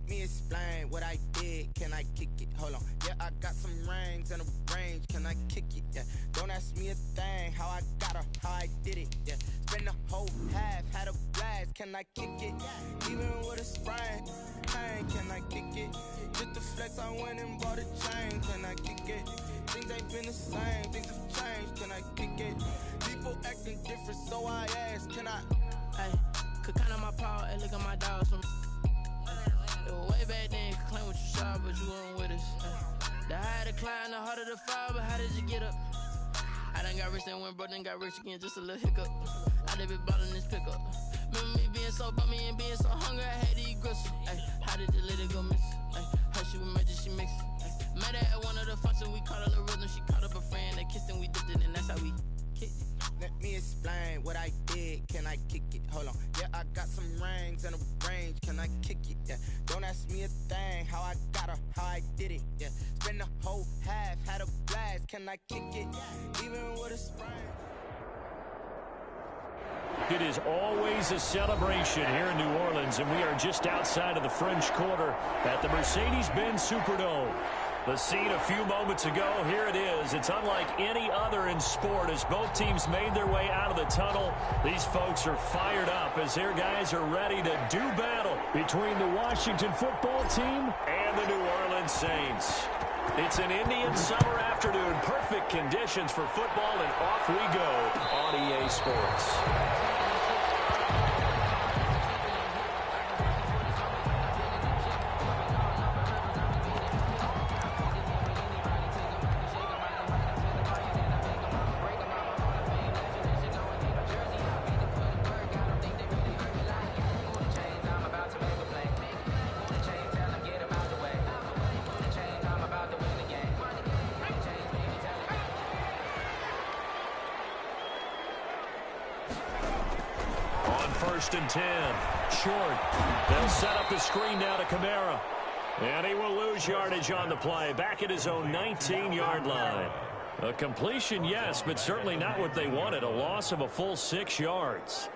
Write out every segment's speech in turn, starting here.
me explain what I did. Can I kick it? Hold on. Yeah, I got some rings and a range. Can I kick it? Yeah. Don't ask me a thing. How I got her, how I did it. Yeah. Spend the whole half, had a blast. Can I kick it? Even with a sprain. Pain, can I kick it? Just the flex, I went and bought a chain. Can I kick it? Things ain't been the same. Things have changed. Can I kick it? People acting different, so I ask. Can I? Hey, could count on my power. Hey, look at my dogs from. It was way back then, could claim what you saw, but you weren't with us. The higher the climb, the harder the fall, but how did you get up? I done got rich and went broke, then got rich again, just a little hiccup. I done been ballin' this pickup. Remember me being so bummy and being so hungry, I had to eat gristle. Ay, how did the lady go miss? Ay, how she was magic, she mixed. Met her at one of the functions, we caught a little rhythm, she caught up a friend, they kissed and we dipped it, and that's how we kicked it. Let me explain what I did. Can I kick it? Hold on. Yeah, I got some rings and a range. Can I kick it? Yeah. Don't ask me a thing. How I got her, how I did it. Yeah. Spend the whole half, had a blast. Can I kick it? Even with a sprain. It is always a celebration here in New Orleans, and we are just outside of the French Quarter at the Mercedes-Benz Superdome. The scene a few moments ago, here it is. It's unlike any other in sport as both teams made their way out of the tunnel. These folks are fired up as their guys are ready to do battle between the Washington football team and the New Orleans Saints. It's an Indian summer afternoon, perfect conditions for football, and off we go on EA Sports. First and 10. Short. They'll set up the screen now to Kamara. And he will lose yardage on the play. Back at his own 19-yard line. A completion, yes, but certainly not what they wanted. A loss of a full 6 yards.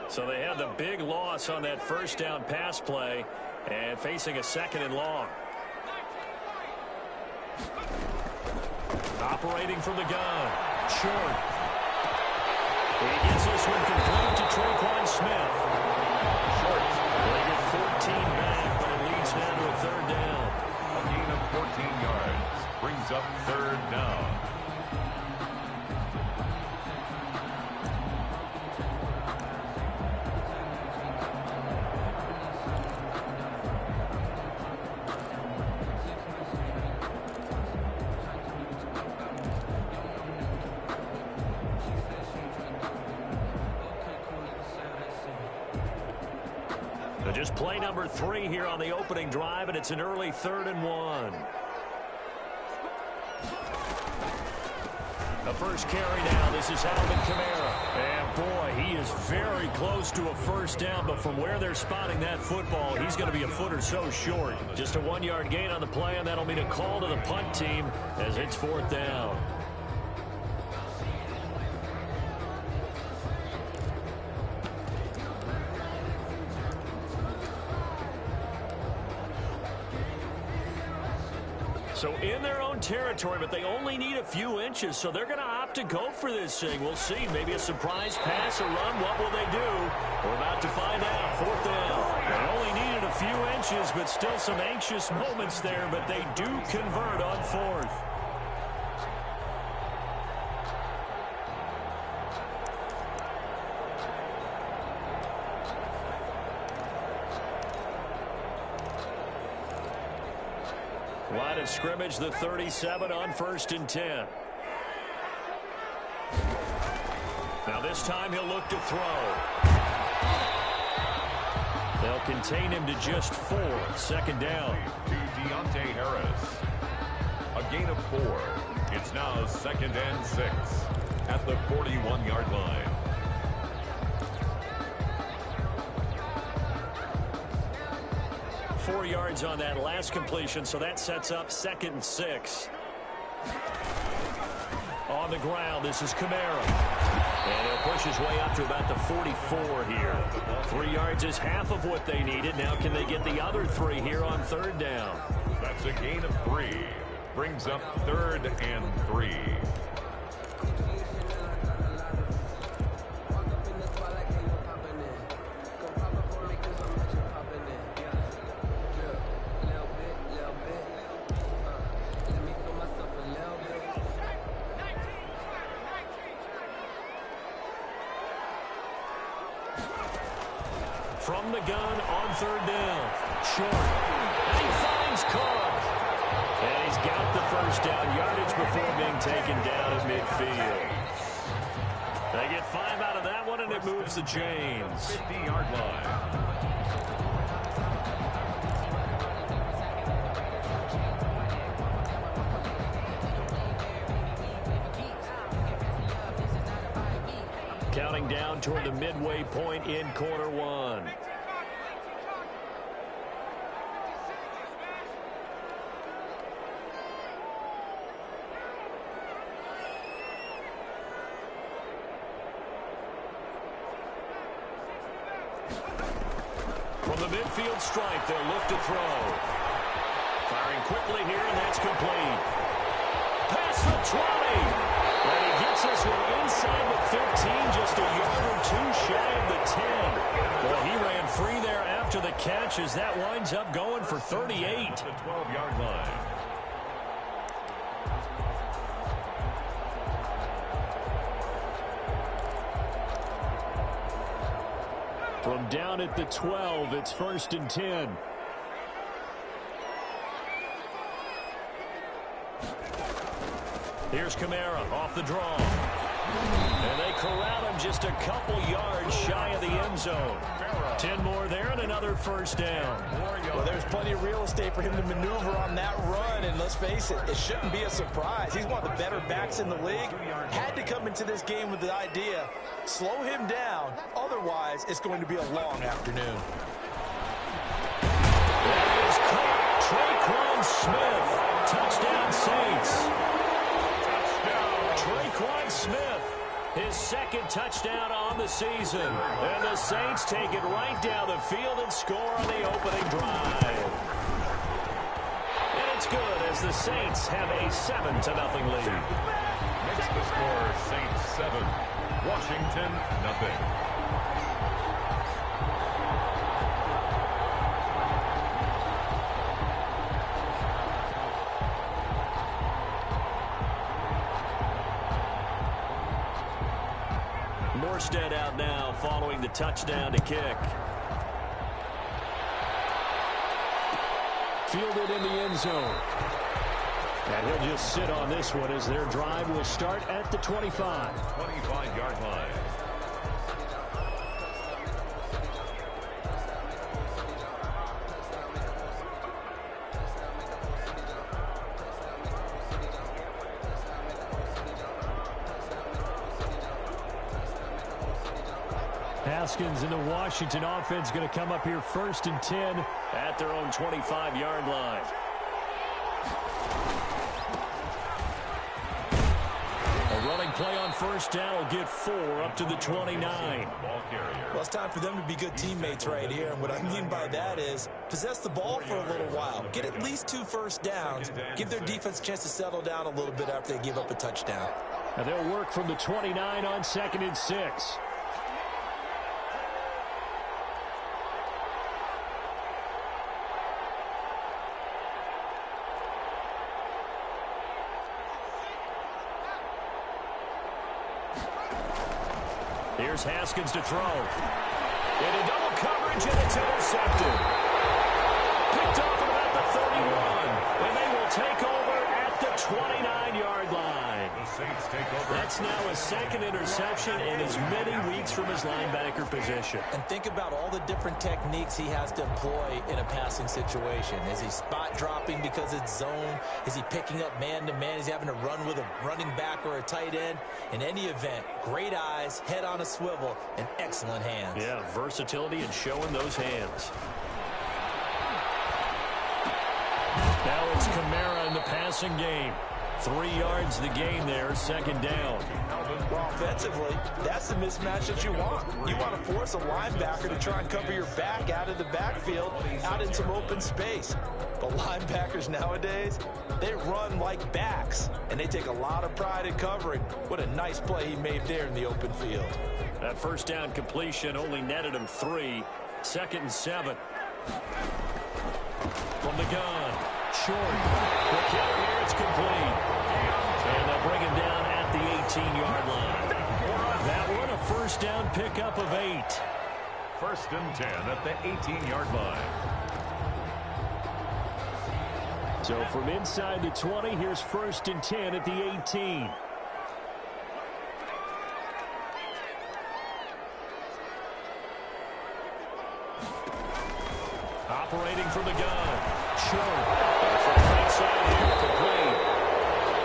So they had the big loss on that first down pass play and facing a second and long. Operating from the gun. Short. He gets this one complete to Traquan Smith. Short. They get 14 back, but it leads now to a third down. A gain of 14 yards brings up third down. Just play number 3 here on the opening drive, and it's an early 3rd and 1. The first carry now. This is Alvin Kamara. And, boy, he is very close to a first down, but from where they're spotting that football, he's going to be a foot or so short. Just a 1-yard gain on the play, and that'll mean a call to the punt team as it's 4th down. So in their own territory, but they only need a few inches, so they're going to opt to go for this thing. We'll see. Maybe a surprise pass or run. What will they do? We're about to find out. 4th down. They only needed a few inches, but still some anxious moments there, but they do convert on 4th. Line of scrimmage, the 37 on 1st and 10. Now this time he'll look to throw. They'll contain him to just 4. 2nd down. To Deontay Harris. A gain of 4. It's now 2nd and 6 at the 41-yard line. Four yards on that last completion, so that sets up 2nd and 6. On the ground, this is Kamara. And he'll push his way up to about the 44 here. 3 yards is half of what they needed. Now can they get the other 3 here on 3rd down? That's a gain of 3. Brings up 3rd and 3. From the gun on 3rd down. Short. And he finds Cook. And he's got the 1st down yardage before being taken down at midfield. They get 5 out of that one, and it moves the chains. 50-yard line. Counting down toward the midway point in quarter 1. From the midfield stripe, they'll look to throw. Firing quickly here, and that's complete. Pass the 20. And he gets this one inside the 15, just a yard or 2 shy of the 10. Well, he ran free there after the catch as that winds up going for 38. The 12-yard line. From down at the 12, it's 1st and 10. Here's Kamara off the draw. And they corral him just a couple yards shy of the end zone. 10 more there and another 1st down. Well, there's plenty of real estate for him to maneuver on that run. And let's face it, it shouldn't be a surprise. He's one of the better backs in the league. Had to come into this game with the idea, slow him down. Otherwise, it's going to be a long afternoon. That is caught. Traquan Smith. Touchdown Saints. Traquan Smith, his 2nd touchdown on the season. And the Saints take it right down the field and score on the opening drive. And it's good as the Saints have a 7-0 lead. Makes the score Saints 7, Washington 0. Morstead out now following the touchdown to kick. Fielded in the end zone. And he'll just sit on this one as their drive will start at the 25. 25-yard line. Haskins and the Washington offense going to come up here 1st and 10 at their own 25-yard line. A running play on 1st down will get 4 up to the 29. Well, it's time for them to be good teammates right here. And what I mean by that is possess the ball for a little while. Get at least 2 first downs. Give their defense a chance to settle down a little bit after they give up a touchdown. Now they'll work from the 29 on 2nd and 6. Here's Haskins to throw. Into double coverage, and it's intercepted. Picked off at about the 31. And they will take over at the 29-yard line. The Saints That's now his second interception in as many weeks from his linebacker position. And think about all the different techniques he has to employ in a passing situation. Is he spot dropping because it's zone? Is he picking up man-to-man? Is he having to run with a running back or a tight end? In any event, great eyes, head on a swivel, and excellent hands. Yeah, versatility and showing those hands. Now it's Kamara in the passing game. 3 yards the gain there, second down. Well, offensively, that's the mismatch that you want. You want to force a linebacker to try and cover your back out of the backfield, out in some open space. But linebackers nowadays, they run like backs, and they take a lot of pride in covering. What a nice play he made there in the open field. That first down completion only netted him 3. 2nd and 7. From the gun. Short. The kick here, it's complete. And they'll bring him down at the 18-yard line. That one, a first down pickup of 8. 1st and 10 at the 18-yard line. So from inside the 20, here's 1st and 10 at the 18. Operating from the gun. Short. From the right side here, complete.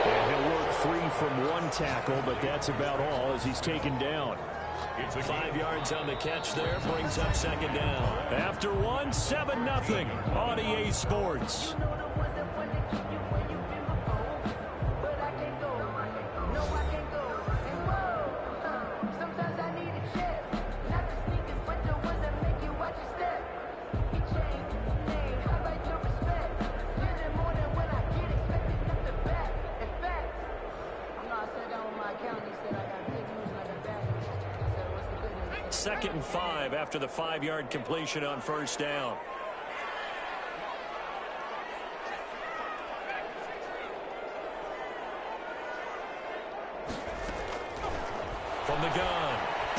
And he'll work free from 1 tackle, but that's about all as he's taken down. 5 yards on the catch there, brings up 2nd down. After 1, 7-0 on EA Sports. Second and 5 after the 5-yard completion on first down. From the gun.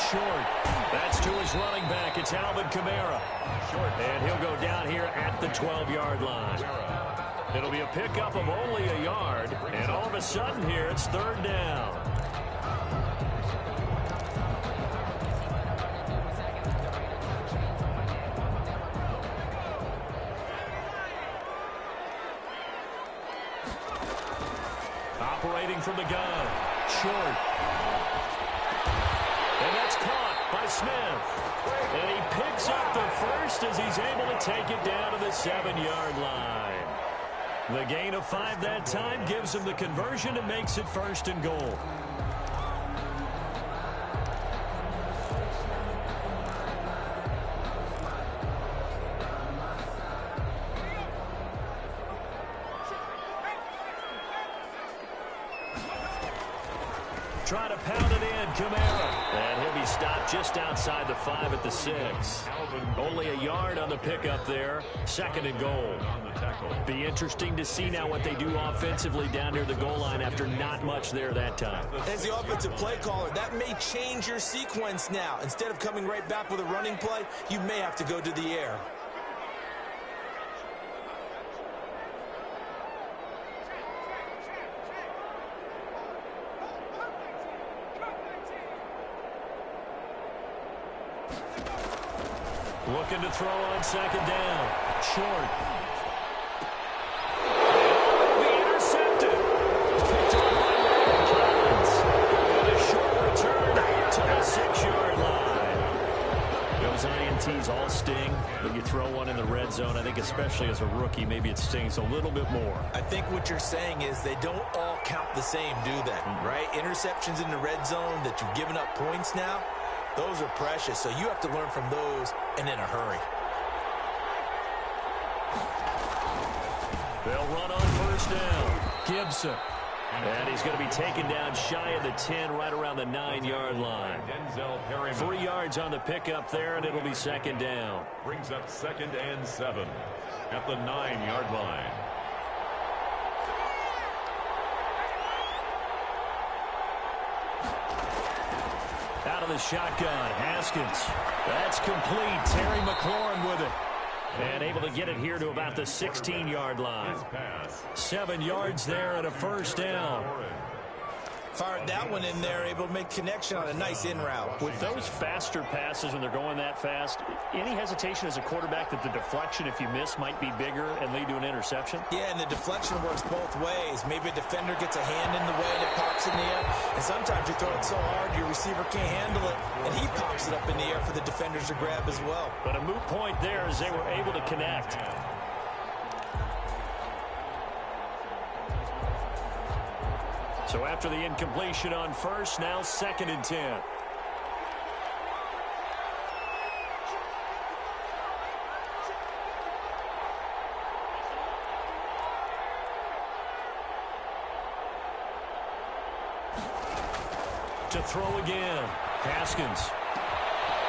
Short. That's to his running back. It's Alvin Kamara. Short. And he'll go down here at the 12-yard line. It'll be a pickup of only a yard. And all of a sudden here, it's 3rd down. Operating from the gun. Short. And that's caught by Smith. And he picks up the first as he's able to take it down to the 7-yard line. The gain of 5 that time gives him the conversion and makes it 1st and goal. Try to pound it in, Kamara. And he'll be stopped just outside the 5 at the 6. Only a yard on the pickup there. 2nd and goal. Be interesting to see now what they do offensively down near the goal line after not much there that time. As the offensive play caller, that may change your sequence now. Instead of coming right back with a running play, you may have to go to the air. Looking to throw on 2nd down. Short. Be intercepted. Picked up by Collins. And a short return to the 6-yard line. Those INTs all sting, but you throw one in the red zone. I think especially as a rookie, maybe it stings a little bit more. I think what you're saying is they don't all count the same, do they? Right? Interceptions in the red zone that you've given up points now, those are precious, so you have to learn from those and in a hurry. They'll run on 1st down. Gibson. And he's going to be taken down shy of the 10, right around the 9-yard line. 3 yards on the pickup there, and it'll be 2nd down. Brings up 2nd and 7 at the 9-yard line. Out of the shotgun, Haskins. That's complete. Terry McLaurin with it. And able to get it here to about the 16-yard line. 7 yards there and a 1st down. Fired that one in there, able to make connection on a nice in route. With those faster passes when they're going that fast, any hesitation as a quarterback that the deflection, if you miss, might be bigger and lead to an interception? Yeah, and the deflection works both ways. Maybe a defender gets a hand in the way and it pops in the air. And sometimes you throw it so hard your receiver can't handle it, and he pops it up in the air for the defenders to grab as well. But a moot point there as they were able to connect. So after the incompletion on first, now 2nd and 10. To throw again, Haskins.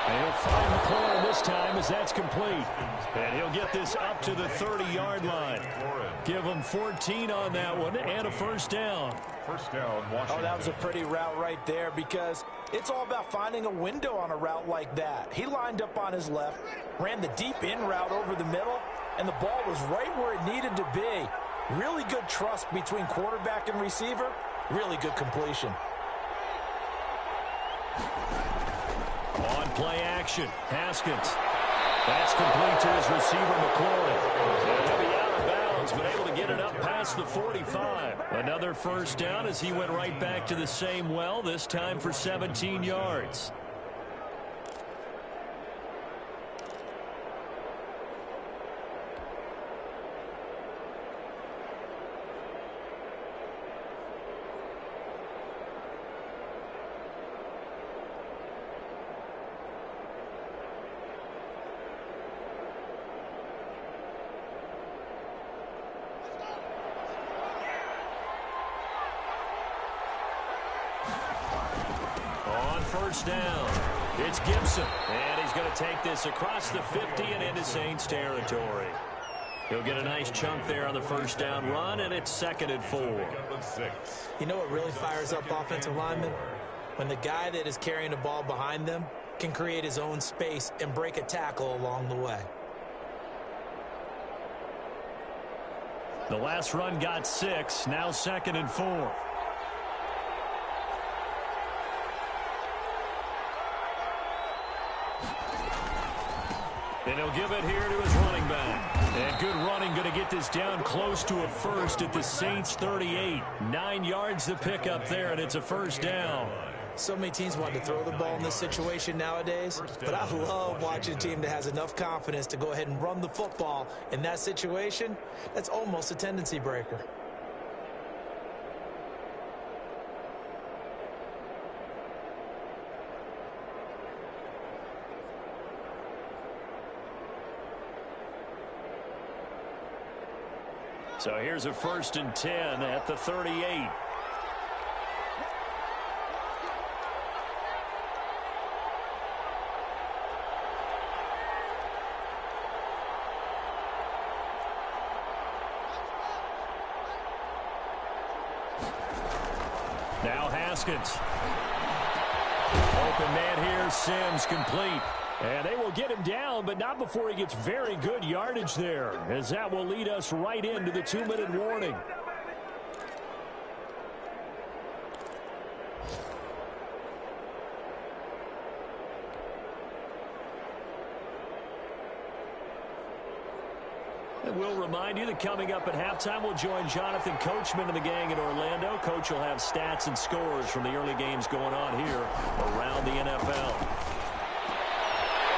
And he'll find the corner this time as that's complete. And he'll get this up to the 30-yard line. Give him 14 on that one and a first down. First down, Washington. Oh, that was a pretty route right there because it's all about finding a window on a route like that. He lined up on his left, ran the deep in route over the middle, and the ball was right where it needed to be. Really good trust between quarterback and receiver. Really good completion. On play action, Haskins. That's complete to his receiver, McLaurin. He'll be out of bounds, but able to get it up past the 45. Another first down as he went right back to the same well, this time for 17 yards. First down. It's Gibson, and he's going to take this across the 50 and into Saints territory. He'll get a nice chunk there on the first down run, and it's 2nd and 4. You know what really fires up offensive linemen? When the guy that is carrying the ball behind them can create his own space and break a tackle along the way. The last run got 6, now 2nd and 4. And he'll give it here to his running back. And good running, going to get this down close to a first at the Saints 38. 9 yards to pick up there, and it's a first down. So many teams want to throw the ball in this situation nowadays, but I love watching a team that has enough confidence to go ahead and run the football in that situation. That's almost a tendency breaker. So here's a 1st and 10 at the 38. Now Haskins. Open man here, Sims complete. And they will get him down, but not before he gets very good yardage there, as that will lead us right into the 2-minute warning. And we'll remind you that coming up at halftime, we'll join Jonathan Coachman and the gang in Orlando. Coach will have stats and scores from the early games going on here around the NFL.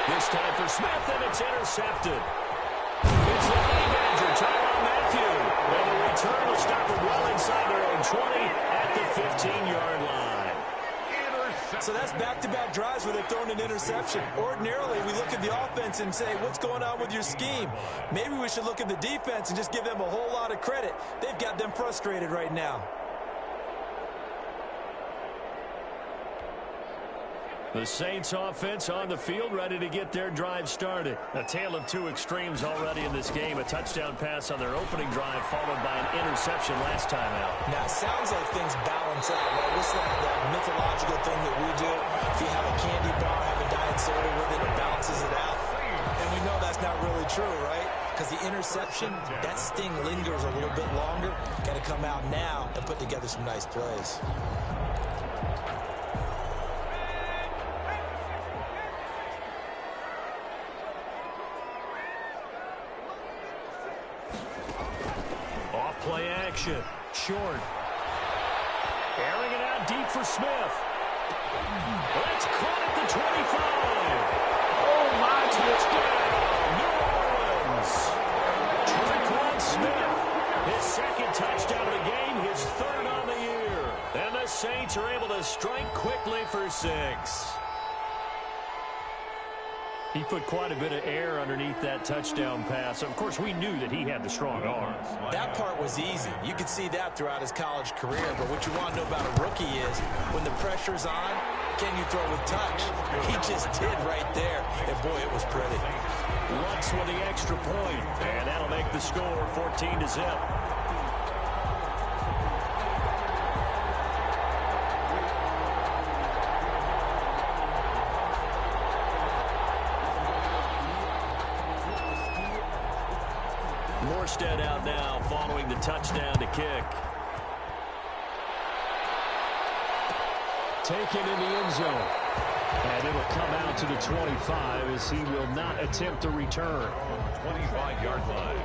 This time for Smith, and it's intercepted. It's the honey badger, Tyrann Mathieu. And the return will stop it well inside their own 20 at the 15-yard line. So that's back-to-back drives where they've thrown an interception. Ordinarily, we look at the offense and say, what's going on with your scheme? Maybe we should look at the defense and just give them a whole lot of credit. They've got them frustrated right now. The Saints offense on the field, ready to get their drive started. A tale of two extremes already in this game. A touchdown pass on their opening drive, followed by an interception last time out. Now, it sounds like things balance out, right? It's like that mythological thing that we do. If you have a candy bar, have a diet soda with it, it balances it out. And we know that's not really true, right? because the interception, that sting lingers a little bit longer. Got to come out now and put together some nice plays. Off-play action. Short. Airing it out deep for Smith. That's caught at the 25. Oh, my touchdown, New Orleans. Tre'Quan Smith, his second touchdown of the game, his third on the year. And the Saints are able to strike quickly for 6. He put quite a bit of air underneath that touchdown pass. Of course, we knew that he had the strong arm. That part was easy. You could see that throughout his college career. But what you want to know about a rookie is when the pressure's on, can you throw with touch? He just did right there. And, boy, it was pretty. Lutz with the extra point. And that'll make the score 14-0. Morstead out now following the touchdown to kick. Taken in the end zone. And it'll come out to the 25 as he will not attempt to return. 25-yard line.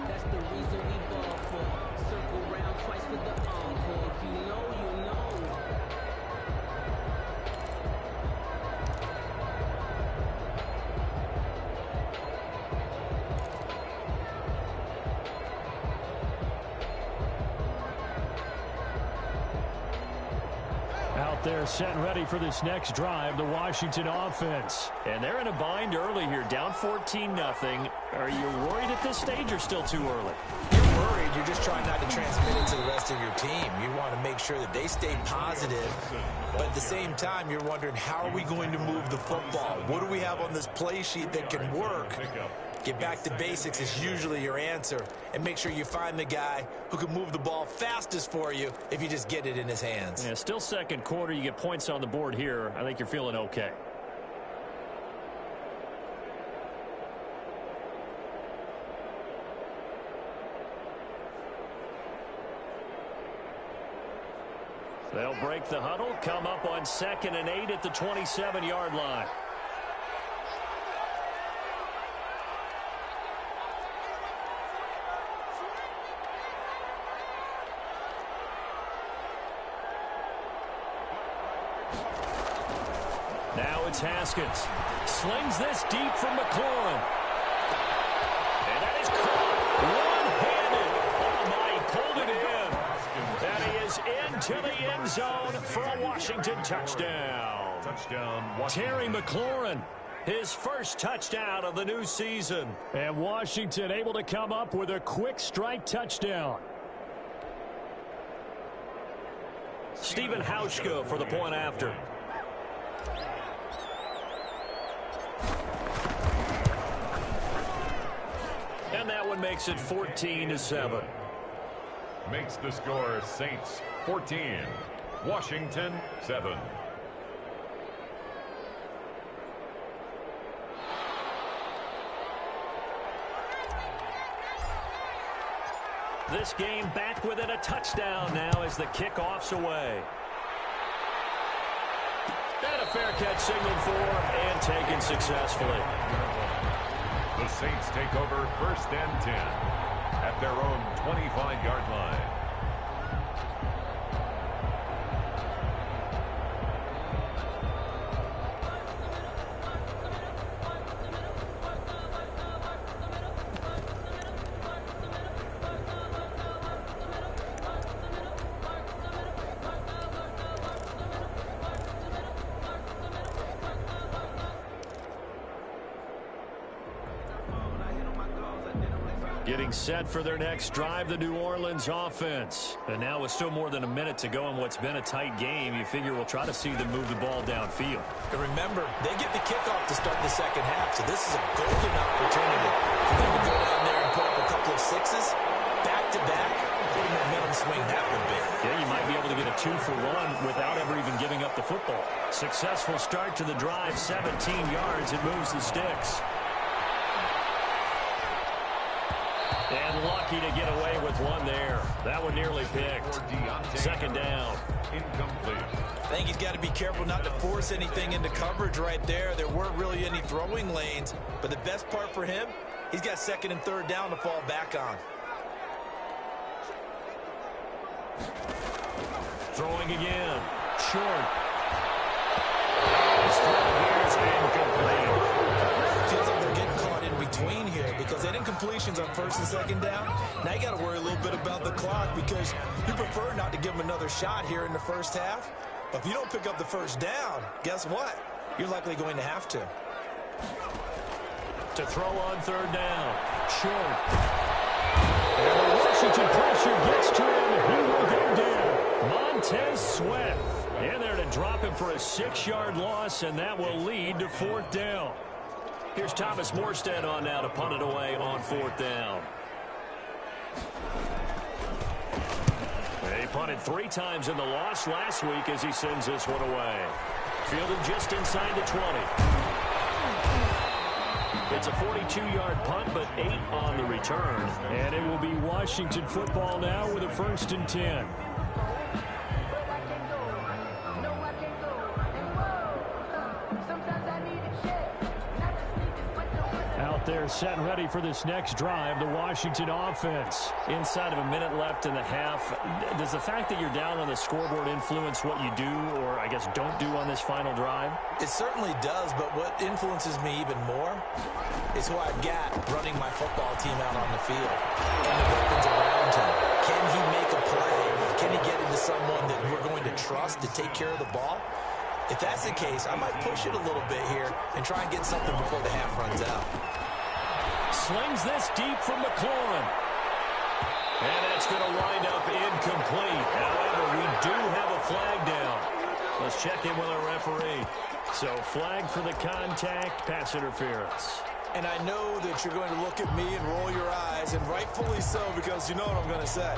That's the reason we ball for. Circle round twice for the encore. If you know, you know. Out there set and ready for this next drive, the Washington offense. And they're in a bind early here, down 14-0. Are you worried at this stage or still too early? You're worried. You're just trying not to transmit it to the rest of your team. You want to make sure that they stay positive. But at the same time, you're wondering, how are we going to move the football? What do we have on this play sheet that can work? Get back to basics is usually your answer. And make sure you find the guy who can move the ball fastest for you if you just get it in his hands. Yeah, still second quarter. You get points on the board here. I think you're feeling okay. They'll break the huddle, come up on 2nd and 8 at the 27-yard line. Now it's Haskins. Slings this deep from McLaurin. And that is caught one-handed. Oh, my, he pulled it in. And he is into the end zone for a Washington touchdown. Terry McLaurin, his first touchdown of the new season. And Washington able to come up with a quick strike touchdown. Stephen Hauschka for the point after. And that one makes it 14-7. Makes the score Saints 14, Washington 7. This game back within a touchdown now as the kickoff's away. And a fair catch signaled for and taken successfully. The Saints take over 1st and 10 at their own 25-yard line. Getting set for their next drive, the New Orleans offense. And now with still more than a minute to go in what's been a tight game, you figure we'll try to see them move the ball downfield. And remember, they get the kickoff to start the second half, so this is a golden opportunity for them to go down there and put up a couple of sixes, back-to-back. What a momentum swing that would be. Yeah, you might be able to get a 2 for 1 without ever even giving up the football. Successful start to the drive, 17 yards. It moves the sticks. And lucky to get away with one there. That one nearly picked. Second down. Incomplete. I think he's got to be careful not to force anything into coverage right there. There weren't really any throwing lanes. But the best part for him, he's got second and third down to fall back on. Throwing again. Short. His throw here is incomplete. Feels like they're getting caught in between here because they didn't completions on first and second down. Now you got to worry a little bit about the clock because you prefer not to give them another shot here in the first half. But if you don't pick up the first down, guess what? You're likely going to have to. To throw on third down. Short. And the Washington pressure gets to him. He will go down. Montez Sweat in there to drop him for a 6-yard loss, and that will lead to fourth down. Here's Thomas Morstead on now to punt it away on fourth down. He punted 3 times in the loss last week as he sends this one away. Fielded just inside the 20. It's a 42-yard punt, but 8 on the return. And it will be Washington football now with a 1st and 10. Out there set and ready for this next drive, the Washington offense. Inside of a minute left in the half, does the fact that you're down on the scoreboard influence what you do or, I guess, don't do on this final drive? It certainly does, but what influences me even more is who I've got running my football team out on the field and the weapons around him. Can he make a play? Can he get into someone that we're going to trust to take care of the ball? If that's the case, I might push it a little bit here and try and get something before the half runs out. Slings this deep from McLaurin. And that's going to wind up incomplete. However, we do have a flag down. Let's check in with our referee. So flag for the contact, pass interference. And I know that you're going to look at me and roll your eyes, and rightfully so, because you know what I'm going to say.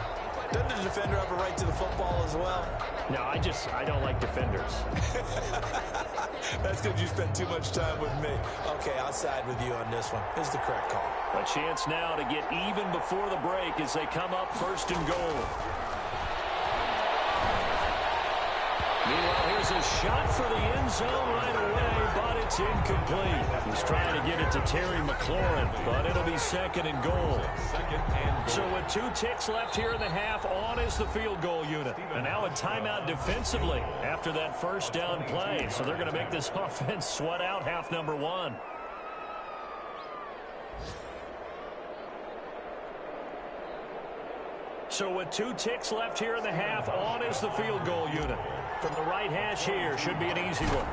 Doesn't the defender have a right to the football as well? No, I don't like defenders. That's because you spent too much time with me. Okay, I'll side with you on this one. This is the correct call. A chance now to get even before the break as they come up 1st and goal. Meanwhile, here's a shot for the end zone right away, but it's incomplete. He's trying to get it to Terry McLaurin, but it'll be 2nd and goal. So with 2 ticks left here in the half, on is the field goal unit. And now a timeout defensively after that first down play. So they're going to make this offense sweat out half number 1. So with 2 ticks left here in the half, on is the field goal unit. From the right hash here, should be an easy one.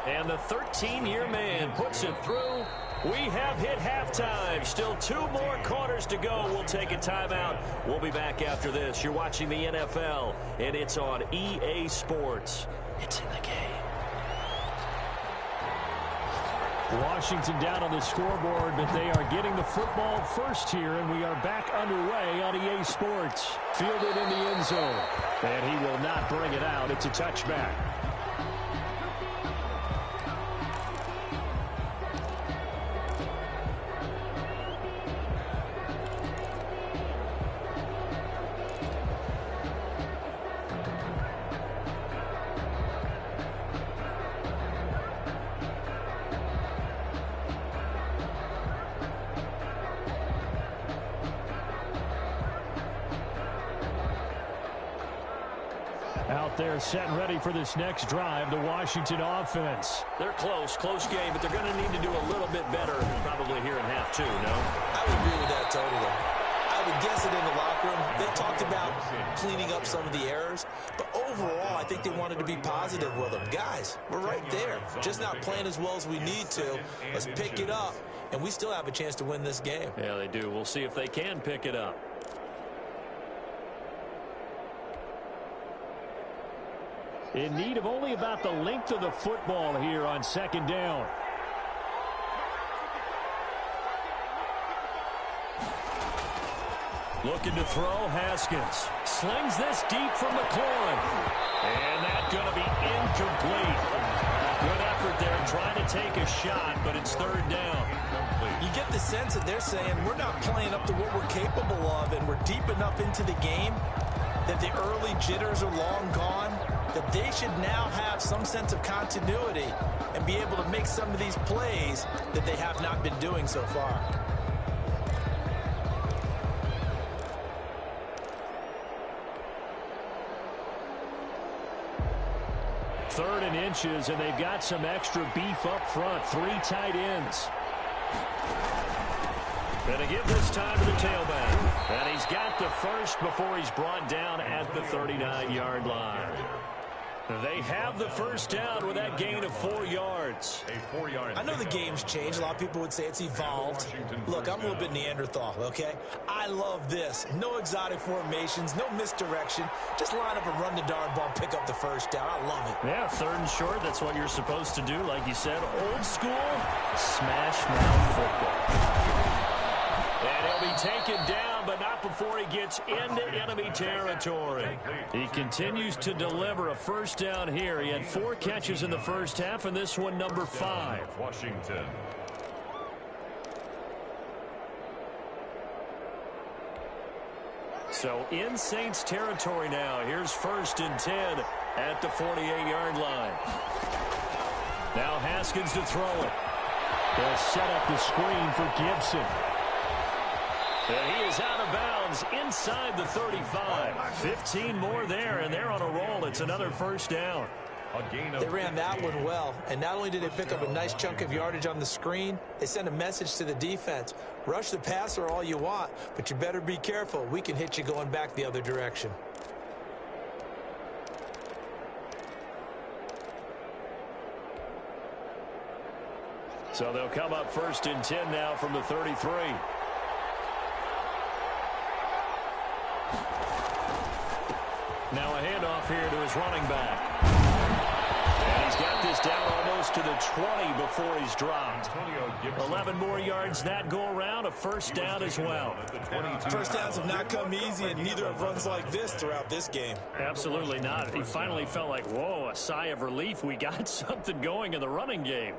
And the 13-year man puts it through. We have hit halftime. Still 2 more quarters to go. We'll take a timeout. We'll be back after this. You're watching the NFL, and it's on EA Sports. It's in the game. Washington down on the scoreboard, but they are getting the football first here, and we are back underway on EA Sports. Fielded in the end zone, and he will not bring it out. It's a touchback. Out there set and ready for this next drive, the Washington offense. They're close game, but they're going to need to do a little bit better probably here in half 2, no? I would agree with that totally. I would guess it in the locker room. They talked about cleaning up some of the errors, but overall, I think they wanted to be positive with them. Guys, we're right there. Just not playing as well as we need to. Let's pick it up, and we still have a chance to win this game. Yeah, they do. We'll see if they can pick it up. In need of only about the length of the football here on 2nd down. Looking to throw, Haskins. Slings this deep from McLaurin. And that's going to be incomplete. Good effort there trying to take a shot, but it's third down. You get the sense that they're saying we're not playing up to what we're capable of, and we're deep enough into the game that the early jitters are long gone, that they should now have some sense of continuity and be able to make some of these plays that they have not been doing so far. Third and inches, and they've got some extra beef up front. 3 tight ends. Gonna give this time to the tailback. And he's got the first before he's brought down at the 39-yard line. They have the first down with that gain of 4 yards. I know the game's changed. A lot of people would say it's evolved. Look, I'm a little bit Neanderthal, okay? I love this. No exotic formations, no misdirection. Just line up and run the darn ball, pick up the first down. I love it. Yeah, third and short, that's what you're supposed to do. Like you said, old school, smash mouth football. And he'll be taken down, but not before he gets into enemy territory. He continues to deliver a first down here. He had 4 catches in the first half, and this one number 5. Washington. So in Saints territory now. Here's 1st and 10 at the 48-yard line. Now Haskins to throw it. They'll set up the screen for Gibson. And he is out of bounds inside the 35. 15 more there, and they're on a roll. It's another first down. They ran that one well, and not only did they pick up a nice chunk of yardage on the screen, they sent a message to the defense. Rush the passer all you want, but you better be careful. We can hit you going back the other direction. So they'll come up 1st and 10 now from the 33. Now a handoff here to his running back. And he's got this down almost to the 20 before he's dropped. 11 more yards that go around, a first down as well. First downs have not come easy, and neither have runs like this throughout this game. Absolutely not. He finally felt like, whoa, a sigh of relief. We got something going in the running game.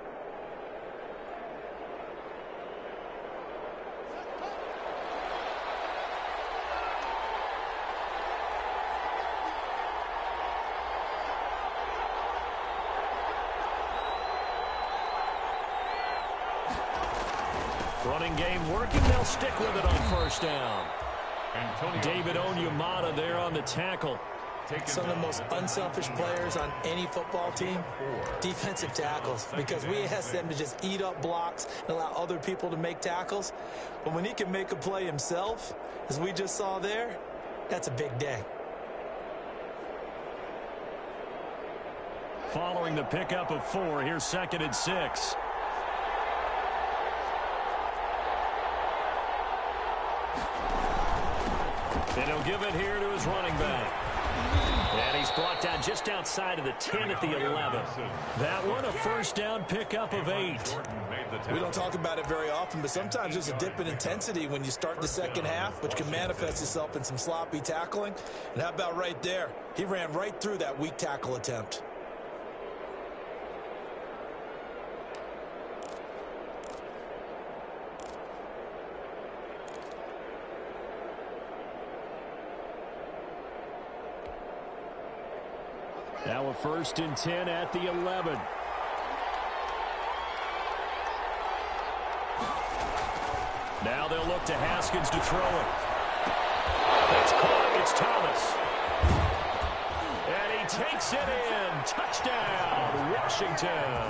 Running game working. They'll stick with it on first down. David Onyemata there on the tackle. Some of the most unselfish players on any football team, defensive tackles, because we ask them to just eat up blocks and allow other people to make tackles. But when he can make a play himself, as we just saw there, that's a big day. Following the pickup of 4, here's 2nd and 6. And he'll give it here to his running back. And he's brought down just outside of the 10 at the 11. That one, a first down pickup of 8. We don't talk about it very often, but sometimes there's a dip in intensity when you start the second half, which can manifest itself in some sloppy tackling. And how about right there? He ran right through that weak tackle attempt. Now a 1st and 10 at the 11. Now they'll look to Haskins to throw it. That's caught. It's Thomas. And he takes it in. Touchdown, Washington.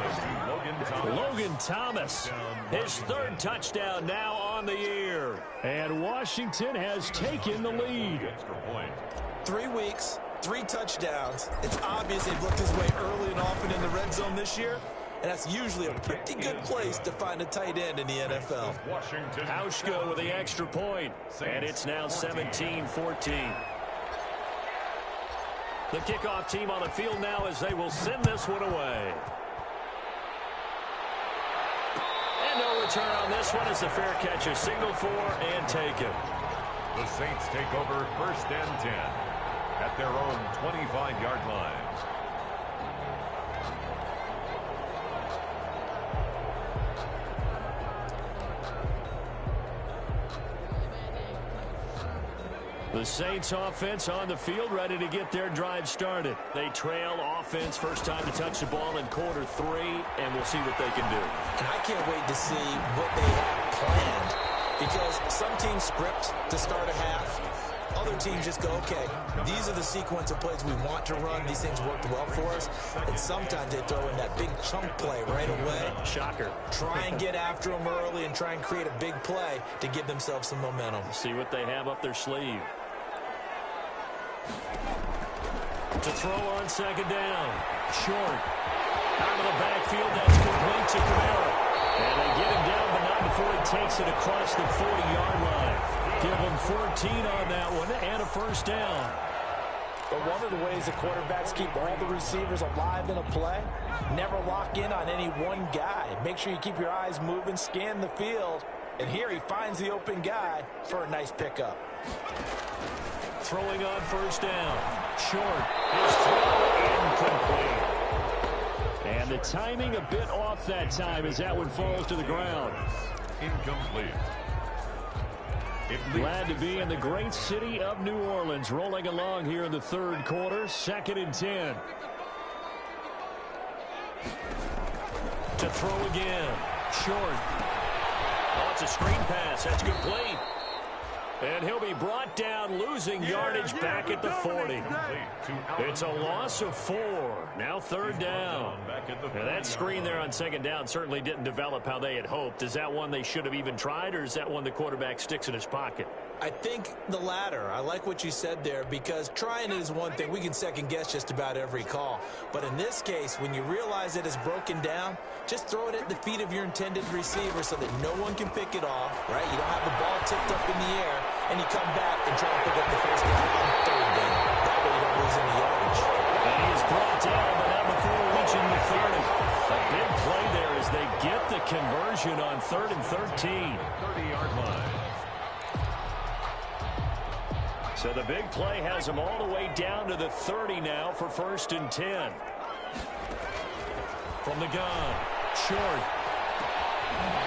Logan Thomas, his 3rd touchdown now on the year. And Washington has taken the lead. 3 weeks. 3 touchdowns. It's obvious they've looked his way early and often in the red zone this year, and that's usually a pretty good place to find a tight end in the NFL. Hauschka with the extra point, and it's now 17-14. The kickoff team on the field now as they will send this one away. And no return on this one as a fair catch, a signal for and taken. The Saints take over 1st and 10 at their own 25-yard line. The Saints offense on the field, ready to get their drive started. They trail offense, first time to touch the ball in quarter 3, and we'll see what they can do. And I can't wait to see what they have planned, because some teams script to start a half. Other teams just go, okay, these are the sequence of plays we want to run. These things worked well for us. And sometimes they throw in that big chunk play right away. Shocker. Try and get after them early and try and create a big play to give themselves some momentum. See what they have up their sleeve. To throw on 2nd down. Short. Out of the backfield, that's complete to Camara. And they get him down, but not before he takes it across the 40-yard line. Give him 14 on that one and a 1st down. But one of the ways the quarterbacks keep all the receivers alive in a play, never lock in on any one guy. Make sure you keep your eyes moving, scan the field. And here he finds the open guy for a nice pickup. Throwing on 1st down. Short. His throw incomplete. And the timing a bit off that time as that one falls to the ground. Incomplete. Glad to be in the great city of New Orleans, rolling along here in the 3rd quarter, 2nd and 10. To throw again. Short. Oh, it's a screen pass. That's complete. And he'll be brought down, losing yardage back at the 40. It's a loss of 4. Now 3rd down. Now that screen there on 2nd down certainly didn't develop how they had hoped. Is that one they should have even tried, or is that one the quarterback sticks in his pocket? I think the latter. I like what you said there, because trying it is one thing. We can second guess just about every call. But in this case, when you realize it is broken down, just throw it at the feet of your intended receiver so that no one can pick it off, right? You don't have the ball tipped up in the air, and you come back and try to pick up the 1st down on 3rd down. That way you don't lose any yardage. And he is brought down, but not before reaching the 30. A big play there as they get the conversion on 3rd and 13. 30-yard line. So the big play has them all the way down to the 30 now for 1st and 10. From the gun. Short.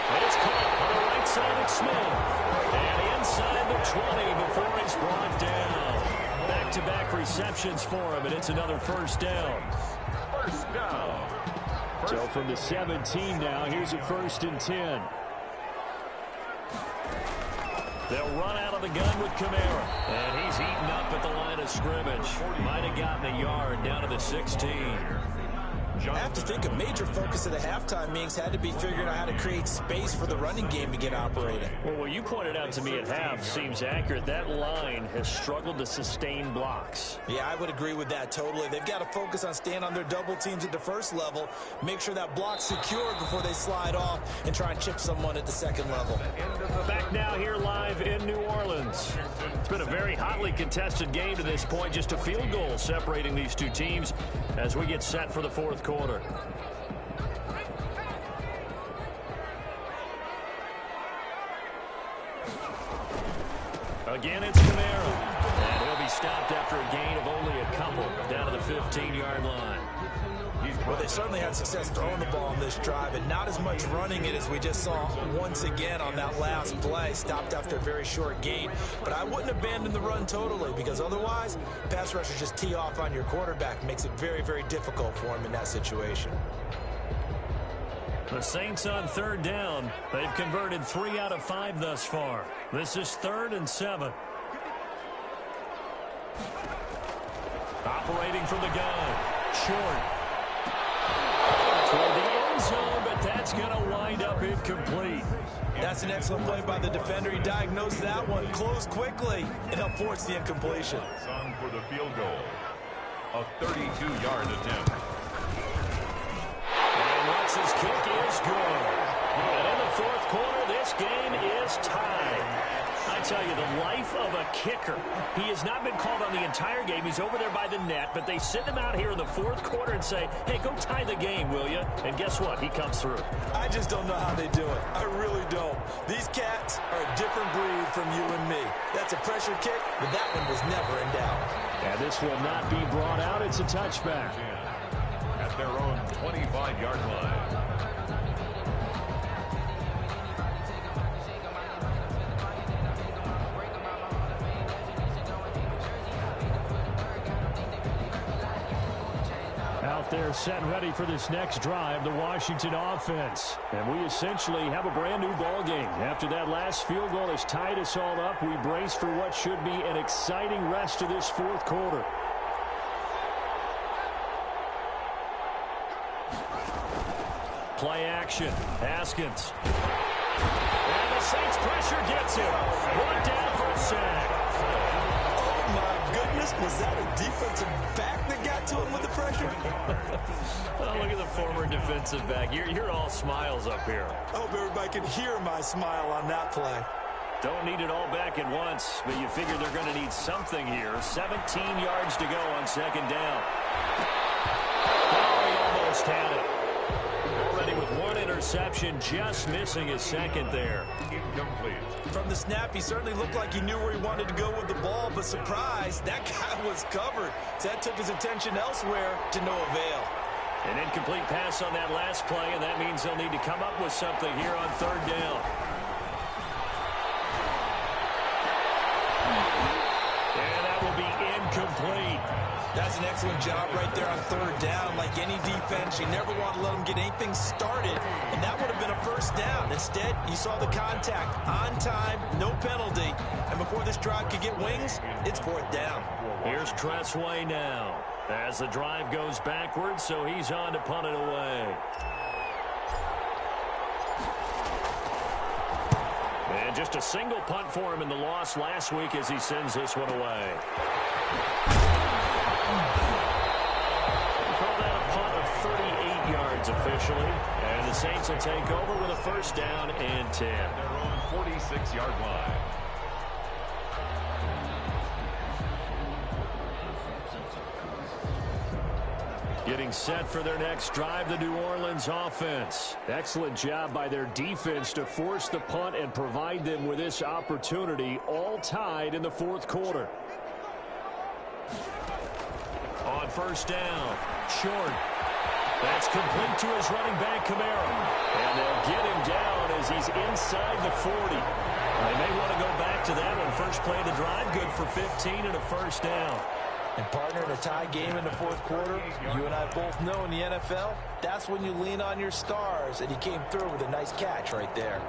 And it's caught on the right side of Smith. And inside the 20 before he's brought down. Back-to-back receptions for him, and it's another 1st down. 1st down. So from the 17 now, here's a 1st and 10. They'll run out of the gun with Camara. And he's eaten up at the line of scrimmage. Might have gotten a yard down to the 16. I have to think a major focus of the halftime meetings had to be figuring out how to create space for the running game to get operating. Well, what you pointed out to me at half seems accurate. That line has struggled to sustain blocks. Yeah, I would agree with that totally. They've got to focus on staying on their double teams at the 1st level, make sure that block's secured before they slide off and try and chip someone at the 2nd level. Back now here live in New Orleans. It's been a very hotly contested game to this point. Just a field goal separating these two teams as we get set for the 4th quarter. Again, it's Camara. And he'll be stopped after a gain of only a couple down to the 15-yard line. Well, they certainly had success throwing the ball on this drive, and not as much running it as we just saw once again on that last play. Stopped after a very short gain. But I wouldn't abandon the run totally, because otherwise, pass rushers just tee off on your quarterback. Makes it very, very difficult for him in that situation. The Saints on 3rd down. They've converted 3 out of 5 thus far. This is 3rd and 7. Operating from the gun. Short. Toward the end zone, but that's going to wind up incomplete. That's an excellent play by the defender. He diagnosed that one, closed quickly, and helped force the incompletion. On for the field goal. A 32-yard attempt. And Lutz's kick is good. And in the 4th quarter, this game is tied. I tell you, the life of a kicker. He has not been called on the entire game. He's over there by the net, but they send him out here in the fourth quarter and say, hey, go tie the game, will you? And guess what? He comes through. I just don't know how they do it. I really don't. These cats are a different breed from you and me. That's a pressure kick, but that one was never in doubt. And this will not be brought out. It's a touchback. At their own 25-yard line. Out there set and ready for this next drive, the Washington offense. And we essentially have a brand new ball game. After that last field goal has tied us all up, we brace for what should be an exciting rest of this fourth quarter. Play action. Haskins. And the Saints pressure gets him. One down for a sack. Oh, my goodness. Was that a defensive back that got to him with the pressure? Oh, look at the former defensive back. You're all smiles up here. I hope everybody can hear my smile on that play. Don't need it all back at once, but you figure they're going to need something here. 17 yards to go on second down. Oh, he almost had it. Already with one interception, just missing his second there. Incomplete. From the snap, he certainly looked like he knew where he wanted to go with the ball, but surprise, that guy was covered. So that took his attention elsewhere to no avail. An incomplete pass on that last play, and that means they'll need to come up with something here on third down. And that will be incomplete. That's an excellent job right there on third down. Like any defense, you never want to let them get anything started, and that would have been a first down. Instead, you saw the contact on time, no penalty, and before this drive could get wings, it's fourth down. Here's Tressway now as the drive goes backwards, so he's on to punt it away. And just a single punt for him in the loss last week as he sends this one away. Call that a punt of 38 yards officially. And the Saints will take over with a first down and 10. Their own 46-yard line. Getting set for their next drive, the New Orleans offense. Excellent job by their defense to force the punt and provide them with this opportunity, all tied in the fourth quarter. On first down, short. That's complete to his running back, Kamara. And they'll get him down as he's inside the 40. They may want to go back to that one. First play of the drive, good for 15 and a first down. And partner, in a tie game in the fourth quarter, you and I both know in the NFL, that's when you lean on your stars, and he came through with a nice catch right there.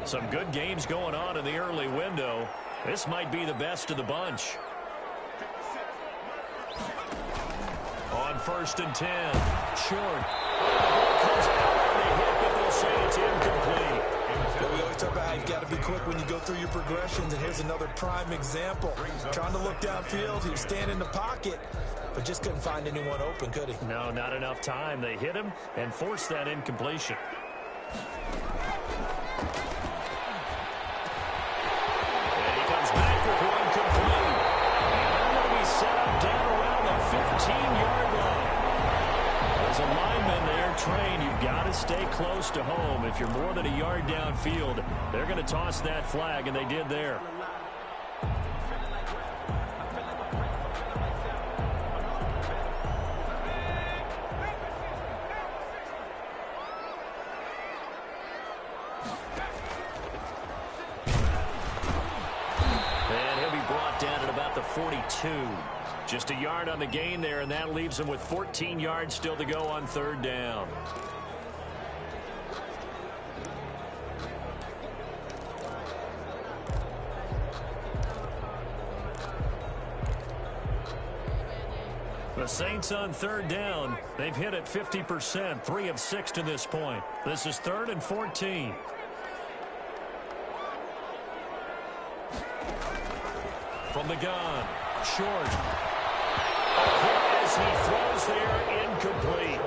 Some good games going on in the early window. This might be the best of the bunch. On first and 10, short. Comes out on the hit, but they'll say it's incomplete. We always talk about how you've got to be quick when you go through your progressions, and here's another prime example. Trying to look downfield, he was standing in the pocket, but just couldn't find anyone open, could he? No, not enough time. They hit him and forced that incompletion. And he comes back with one complete. And they're going to be set up down around the 15-yard line. As a lineman there trained, you've got to stay close to home. If you're more than a yard downfield, they're going to toss that flag, and they did there. And he'll be brought down at about the 42. Just a yard on the gain there, and that leaves him with 14 yards still to go on third down. The Saints on third down. They've hit it 50%, 3 of 6 to this point. This is 3rd and 14. From the gun, short. As he throws there, incomplete.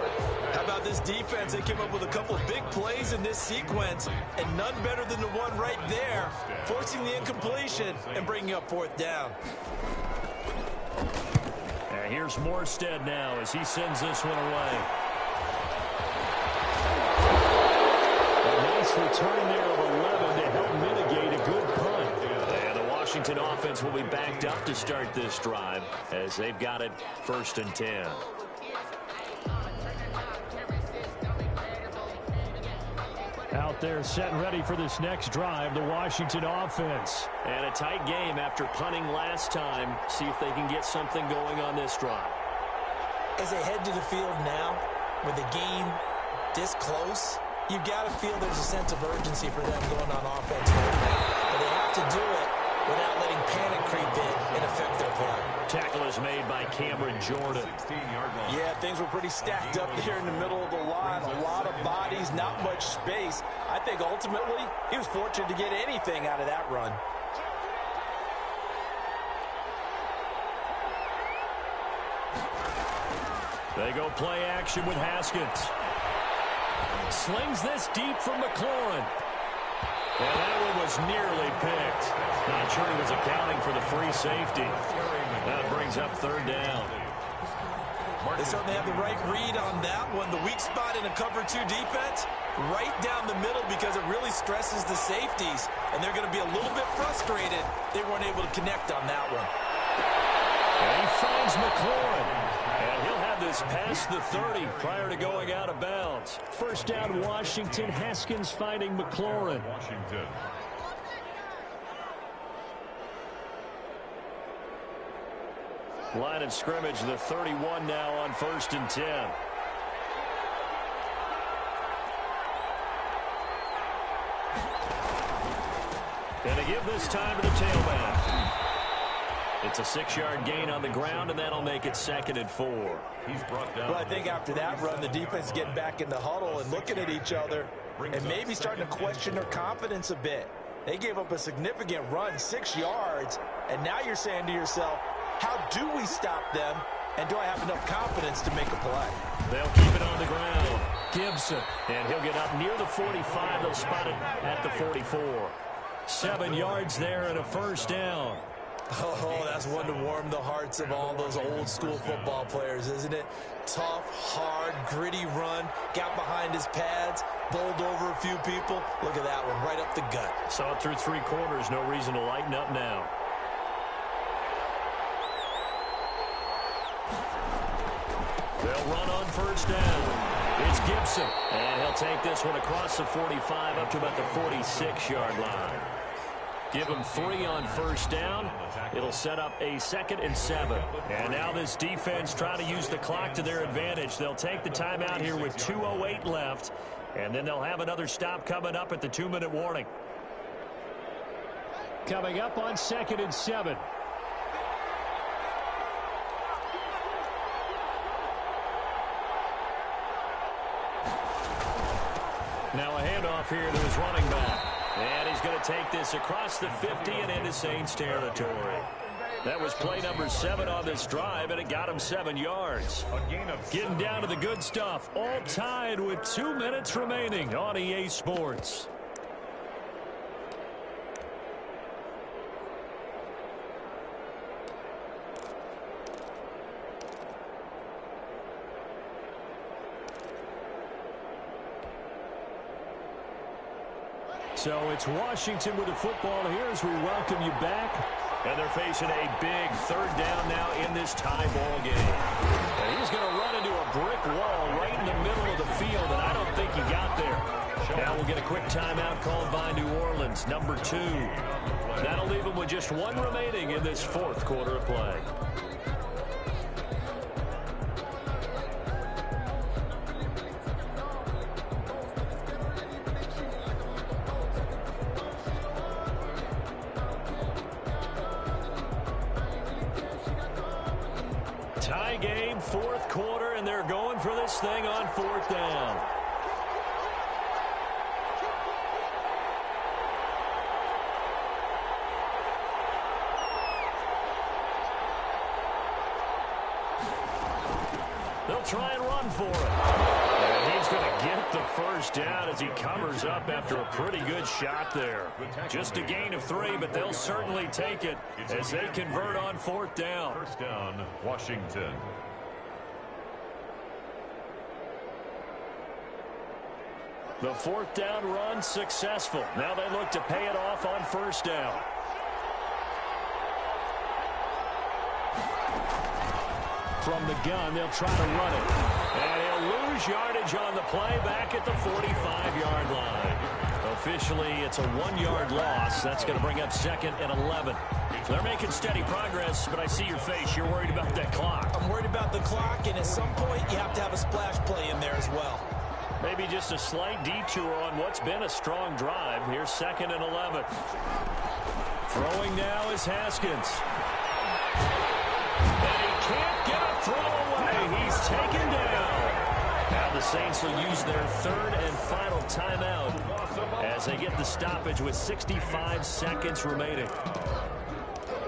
How about this defense, they came up with a couple of big plays in this sequence, and none better than the one right there, forcing the incompletion and bringing up fourth down. And here's Morstead now as he sends this one away. A nice return there of 11 to help mitigate a good punt. And the Washington offense will be backed up to start this drive as they've got it 1st and 10. Out there set and ready for this next drive, the Washington offense. And a tight game after punting last time. See if they can get something going on this drive. As they head to the field now, with the game this close, you've got to feel there's a sense of urgency for them going on offense right now. But they have to do it without letting panic creep in and affect their play. Tackle is made by Cameron Jordan. Yeah, things were pretty stacked up there in the middle of the line. A lot of bodies, not much space. I think ultimately he was fortunate to get anything out of that run. They go play action with Haskins. Slings this deep from McLaurin. And that one was nearly picked. Not sure he was accounting for the free safety. That brings up 3rd down. They certainly have the right read on that one. The weak spot in a cover 2 defense, right down the middle because it really stresses the safeties. And they're going to be a little bit frustrated they weren't able to connect on that one. And he finds McLaurin. And he'll have this past the 30 prior to going out of bounds. 1st down, Washington. Haskins finding McLaurin. Washington. Line of scrimmage, the 31 now on 1st and 10. And to give this time to the tailback. It's a 6-yard gain on the ground, and that'll make it 2nd and 4. He's brought down. Well, I think after that run, the defense getting back in the huddle and looking at each other and maybe starting to question their confidence a bit. They gave up a significant run, 6 yards, and now you're saying to yourself, how do we stop them, and do I have enough confidence to make a play? They'll keep it on the ground. Gibson, and he'll get up near the 45. They'll spot it at the 44. 7 yards there and a 1st down. Oh, that's one to warm the hearts of all those old school football players, isn't it? Tough, hard, gritty run, got behind his pads, bowled over a few people. Look at that one, right up the gut. Saw it through 3 quarters, no reason to lighten up now. They'll run on 1st down. It's Gibson, and he'll take this one across the 45 up to about the 46-yard line. Give them 3 on 1st down. It'll set up a 2nd and 7. And now this defense trying to use the clock to their advantage. They'll take the timeout here with 2:08 left. And then they'll have another stop coming up at the 2-minute warning. Coming up on 2nd and 7. Now a handoff here to his running back. And he's going to take this across the 50 and into Saints territory. That was play number 7 on this drive, and it got him 7 yards. Getting down to the good stuff. All tied with 2 minutes remaining on EA Sports. So it's Washington with the football here as we welcome you back. And they're facing a big 3rd down now in this tie ball game. And he's going to run into a brick wall right in the middle of the field, and I don't think he got there. Now we'll get a quick timeout called by New Orleans, number 2. That'll leave them with just 1 remaining in this 4th quarter of play. Tie game, 4th quarter, and they're going for this thing on 4th down. They'll try and run for it. And he's going to get the first down as he covers up after a pretty good shot there. Just a gain of 3, but they'll certainly take it as they convert on 4th down. First down, Washington. The 4th down run successful. Now they look to pay it off on 1st down. From the gun, they'll try to run it. And he'll lose yardage on the play back at the 45-yard line. Officially, it's a 1-yard loss. That's going to bring up 2nd and 11. They're making steady progress, but I see your face. You're worried about that clock. I'm worried about the clock, and at some point, you have to have a splash play in there as well. Maybe just a slight detour on what's been a strong drive. Here's 2nd and 11. Throwing now is Haskins. And he can't get a throw away. He's taken down. Now the Saints will use their 3rd and final timeout as they get the stoppage with 65 seconds remaining.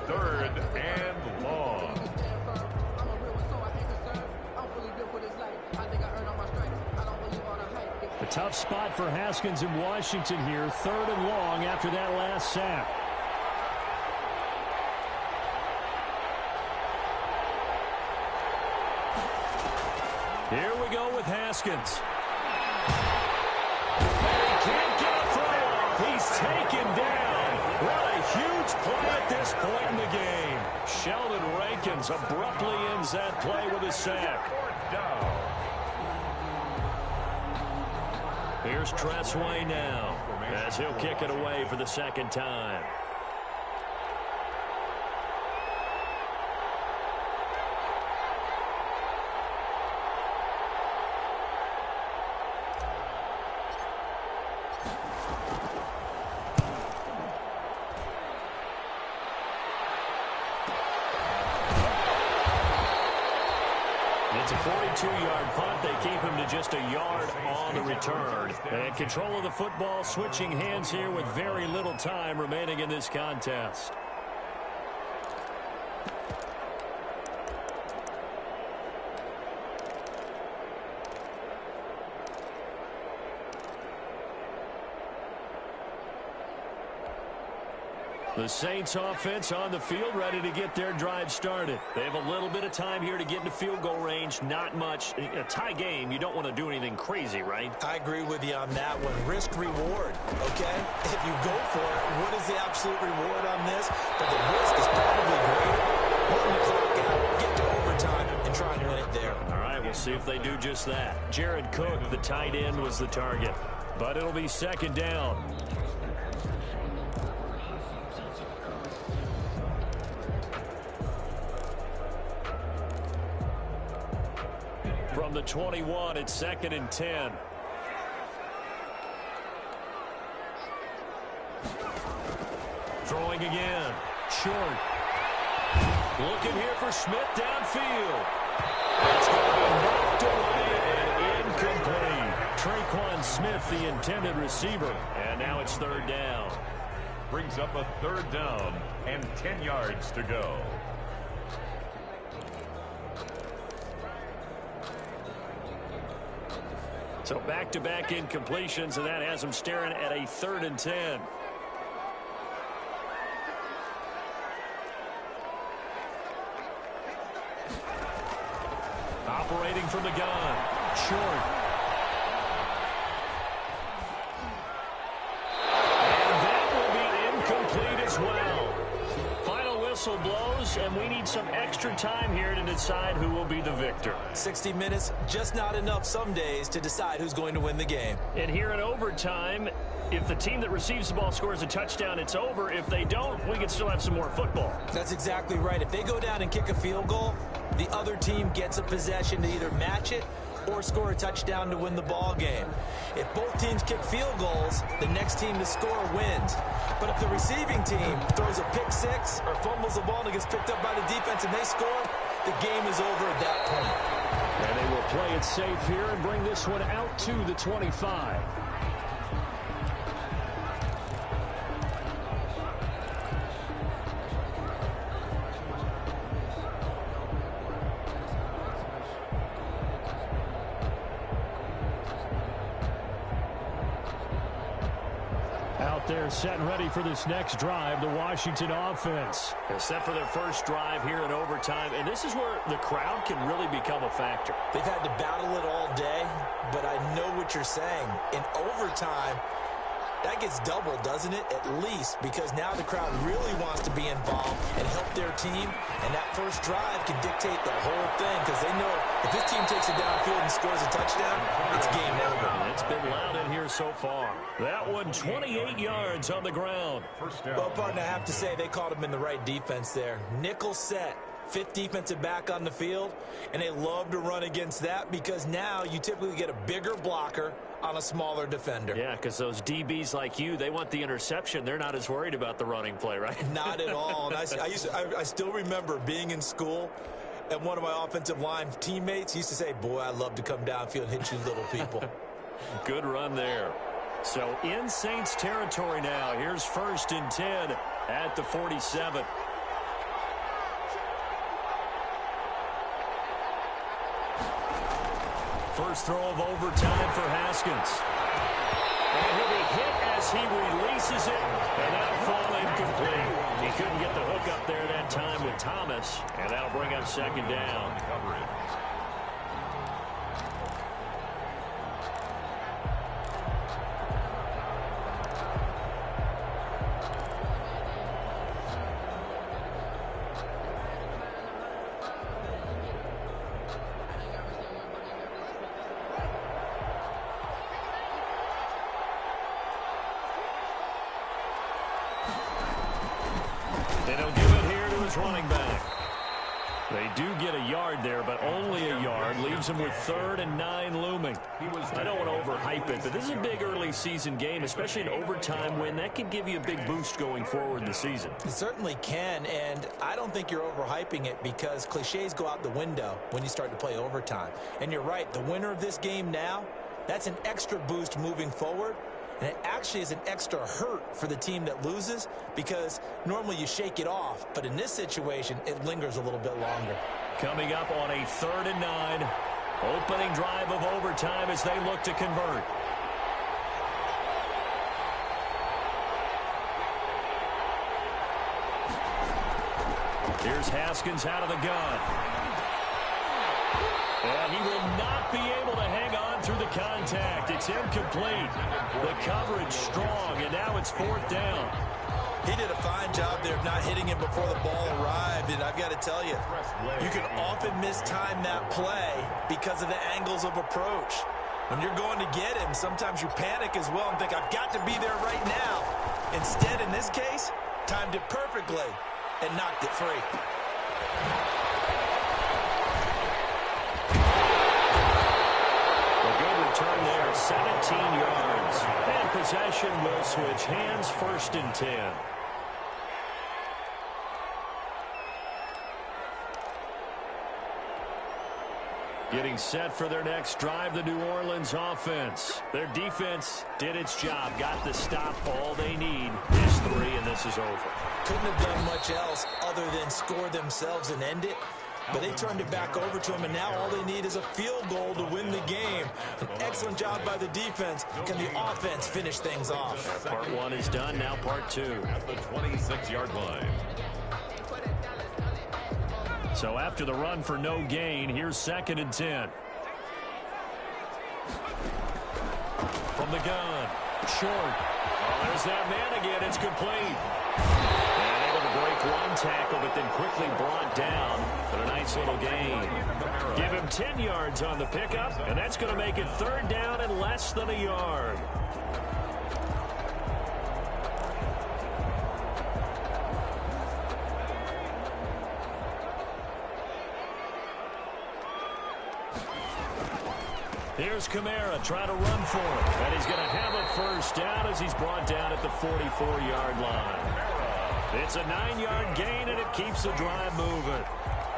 3rd and long. A tough spot for Haskins in Washington here. 3rd and long after that last sack. Here we go with Haskins. And he can't get a throw off. He's taken down. What a huge play at this point in the game. Sheldon Rankins abruptly ends that play with a sack. Here's Tressway now as he'll kick it away for the 2nd time. It's a 42-yard punt. They keep him to just a yard on the return. And control of the football switching hands here with very little time remaining in this contest. The Saints offense on the field ready to get their drive started. They have a little bit of time here to get into field goal range. Not much. A tie game, you don't want to do anything crazy, right? I agree with you on that one. Risk-reward, okay? If you go for it, what is the absolute reward on this? But the risk is probably greater. Run the clock out, get to overtime, and try and win it there. All right, we'll see if they do just that. Jared Cook, the tight end, was the target. But it'll be 2nd down. From the 21, it's 2nd and 10. Throwing again. Short. Looking here for Smith downfield. It's going to be knocked away and incomplete. Traquan Smith, the intended receiver. And now it's 3rd down. Brings up a 3rd down and 10 yards to go. So back-to-back incompletions, and that has them staring at a 3rd and 10. Operating from the gun. Short. And that will be incomplete as well. Final whistle blows, and we need some extra time here to decide who will be the victor. 60 minutes, just not enough some days to decide who's going to win the game. And here in overtime, if the team that receives the ball scores a touchdown, it's over. If they don't, we can still have some more football. That's exactly right. If they go down and kick a field goal, the other team gets a possession to either match it or score a touchdown to win the ball game. If both teams kick field goals, the next team to score wins. But if the receiving team throws a pick six or fumbles the ball and it gets picked up by the defense and they score, the game is over at that point. And they will play it safe here and bring this one out to the 25. there set and ready for this next drive, the Washington offense. They're set for their first drive here in overtime, and this is where the crowd can really become a factor. They've had to battle it all day, but I know what you're saying. In overtime, that gets doubled, doesn't it? At least, because now the crowd really wants to be involved and help their team, and that first drive can dictate the whole thing because they know if this team takes it downfield and scores a touchdown, it's game over. It's been loud in here so far. That one 28 yards on the ground. Well, partner, I have to say they caught him in the right defense there. Nickel set. Fifth defensive back on the field, and they love to run against that because now you typically get a bigger blocker on a smaller defender. Yeah, because those DBs like you, they want the interception. They're not as worried about the running play, right? Not at all. And I still remember being in school, and one of my offensive line teammates used to say, boy, I love to come downfield and hit you little people. Good run there. So in Saints territory now. Here's 1st and 10 at the 47. First throw of overtime for Haskins. And he'll be hit as he releases it, and that'll fall incomplete. He couldn't get the hook up there that time with Thomas, and that'll bring up 2nd down. And he'll give it here to his running back. They do get a yard there, but only a yard. Leaves them with 3rd and 9 looming. I don't want to overhype it, but this is a big early season game, especially an overtime win. That can give you a big boost going forward in the season. It certainly can, and I don't think you're overhyping it because cliches go out the window when you start to play overtime. And you're right, the winner of this game now, that's an extra boost moving forward. And it actually is an extra hurt for the team that loses because normally you shake it off. But in this situation, it lingers a little bit longer. Coming up on a 3rd and 9. Opening drive of overtime as they look to convert. Here's Haskins out of the gun. And he will not be able to hang on through the contact. It's incomplete. The coverage strong, and now it's 4th down. He did a fine job there of not hitting him before the ball arrived, and I've got to tell you, you can often mistime that play because of the angles of approach. When you're going to get him, sometimes you panic as well and think, I've got to be there right now. Instead, in this case, timed it perfectly and knocked it free. Return there, 17 yards. And possession will switch hands, 1st and 10. Getting set for their next drive, the New Orleans offense. Their defense did its job, got the stop. All they need is 3, and this is over. Couldn't have done much else other than score themselves and end it. But they turned it back over to him, and now all they need is a field goal to win the game. An excellent job by the defense. Can the offense finish things off? Part 1 is done, now part 2. At the 26-yard line. So after the run for no gain, here's 2nd and 10. From the gun, short. Oh, there's that man again, it's complete. And able to break one tackle, but then quickly brought down. But a nice little gain. Give him 10 yards on the pickup, and that's going to make it 3rd down and less than a yard. Here's Kamara trying to run for it. And he's going to have a 1st down as he's brought down at the 44-yard line. It's a 9-yard gain, and it keeps the drive moving.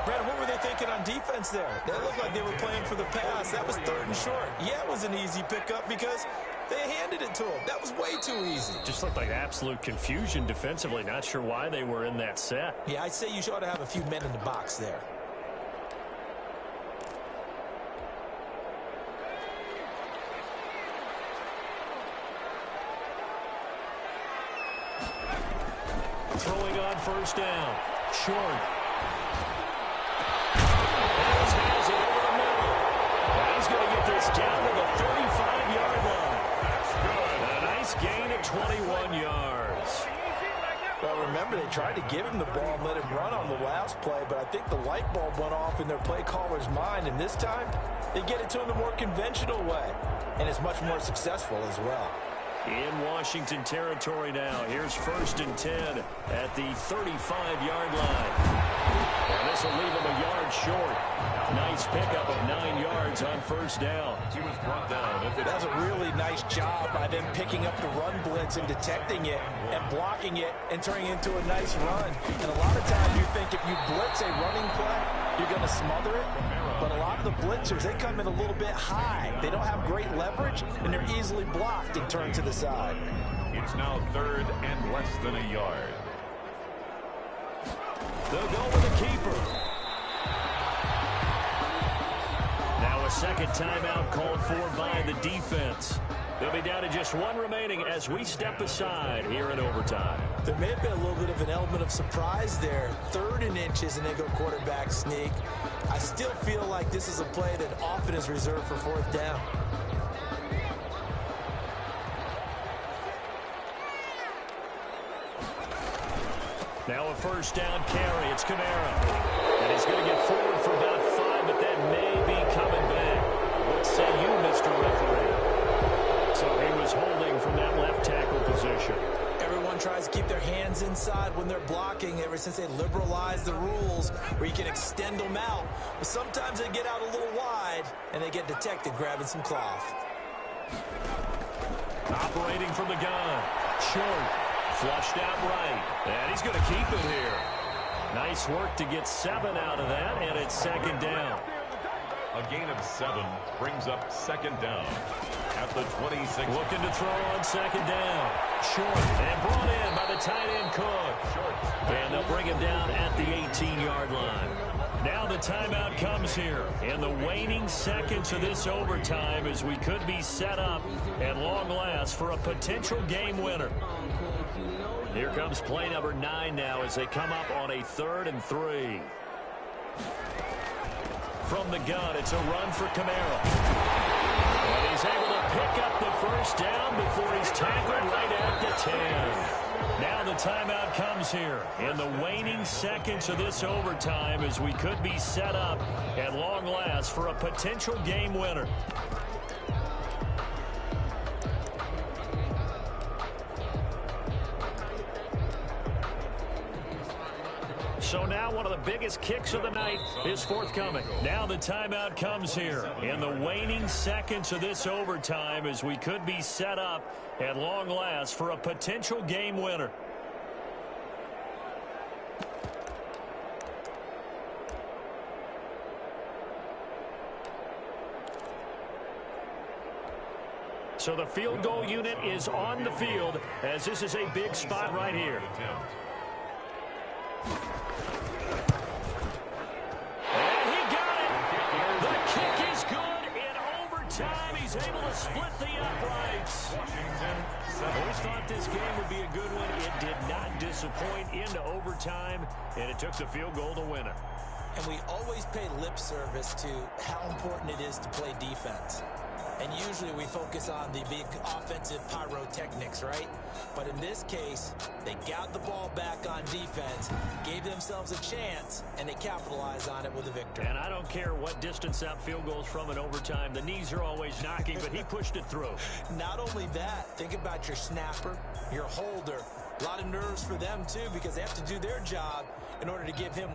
Brad, what were they thinking on defense there? They looked like they were playing for the pass. That was 3rd and short. Yeah, it was an easy pickup because they handed it to him. That was way too easy. Just looked like absolute confusion defensively. Not sure why they were in that set. Yeah, I'd say you ought to have a few men in the box there. first down. Short. Harris has it over the middle. And he's going to get this down to the 35-yard line. That's good. A nice gain at 21 yards. Well, remember, they tried to give him the ball and let him run on the last play, but I think the light bulb went off in their play caller's mind, and this time they get it to him the more conventional way, and it's much more successful as well. In Washington territory now. Here's 1st and 10 at the 35-yard line. And this will leave him a yard short. Nice pickup of 9 yards on first down. He was brought down. That's a really nice job by them picking up the run blitz and detecting it and blocking it and turning it into a nice run. And a lot of times you think if you blitz a running play, you're going to smother it. But a lot of the blitzers, they come in a little bit high. They don't have great leverage, and they're easily blocked and turned to the side. It's now 3rd and less than a yard. They'll go with the keeper. Now a second timeout called for by the defense. They'll be down to just 1 remaining as we step aside here in overtime. There may have been a little bit of an element of surprise there. 3rd and inches, and they go quarterback sneak. I still feel like this is a play that often is reserved for 4th down. Now a first down carry. It's Kamara. And he's going to get forward for about 5, but that may be coming back. What say you, Mr. Referee? So he was holding from that left tackle position. Everyone tries to keep their hands inside when they're blocking ever since they liberalized the rules where you can extend them out. But sometimes they get out a little wide and they get detected grabbing some cloth. Operating from the gun. Short. Flushed out right. And he's going to keep it here. Nice work to get 7 out of that, and it's 2nd down. A gain of 7 brings up 2nd down at the 26. Looking to throw on 2nd down. Short. And brought in by the tight end Cook. Short. And they'll bring him down at the 18-yard line. Now the timeout comes here in the waning seconds of this overtime as we could be set up at long last for a potential game winner. Here comes play number 9 now as they come up on a 3rd and 3. From the gun, it's a run for Kamara. And he's able to pick up the first down before he's tackled right at the 10. Now the timeout comes here in the waning seconds of this overtime as we could be set up at long last for a potential game winner. So now one of the biggest kicks of the night is forthcoming. Now the timeout comes here in the waning seconds of this overtime as we could be set up at long last for a potential game winner. So the field goal unit is on the field as this is a big spot right here. He's able to split the uprights. Always thought this game would be a good one. It did not disappoint into overtime, and it took the field goal to win it. And we always pay lip service to how important it is to play defense. And usually we focus on the big offensive pyrotechnics, right? But in this case, they got the ball back on defense, gave themselves a chance, and they capitalized on it with a victory. And I don't care what distance that field goes from in overtime. The knees are always knocking, but he pushed it through. Not only that, think about your snapper, your holder. A lot of nerves for them, too, because they have to do their job in order to give him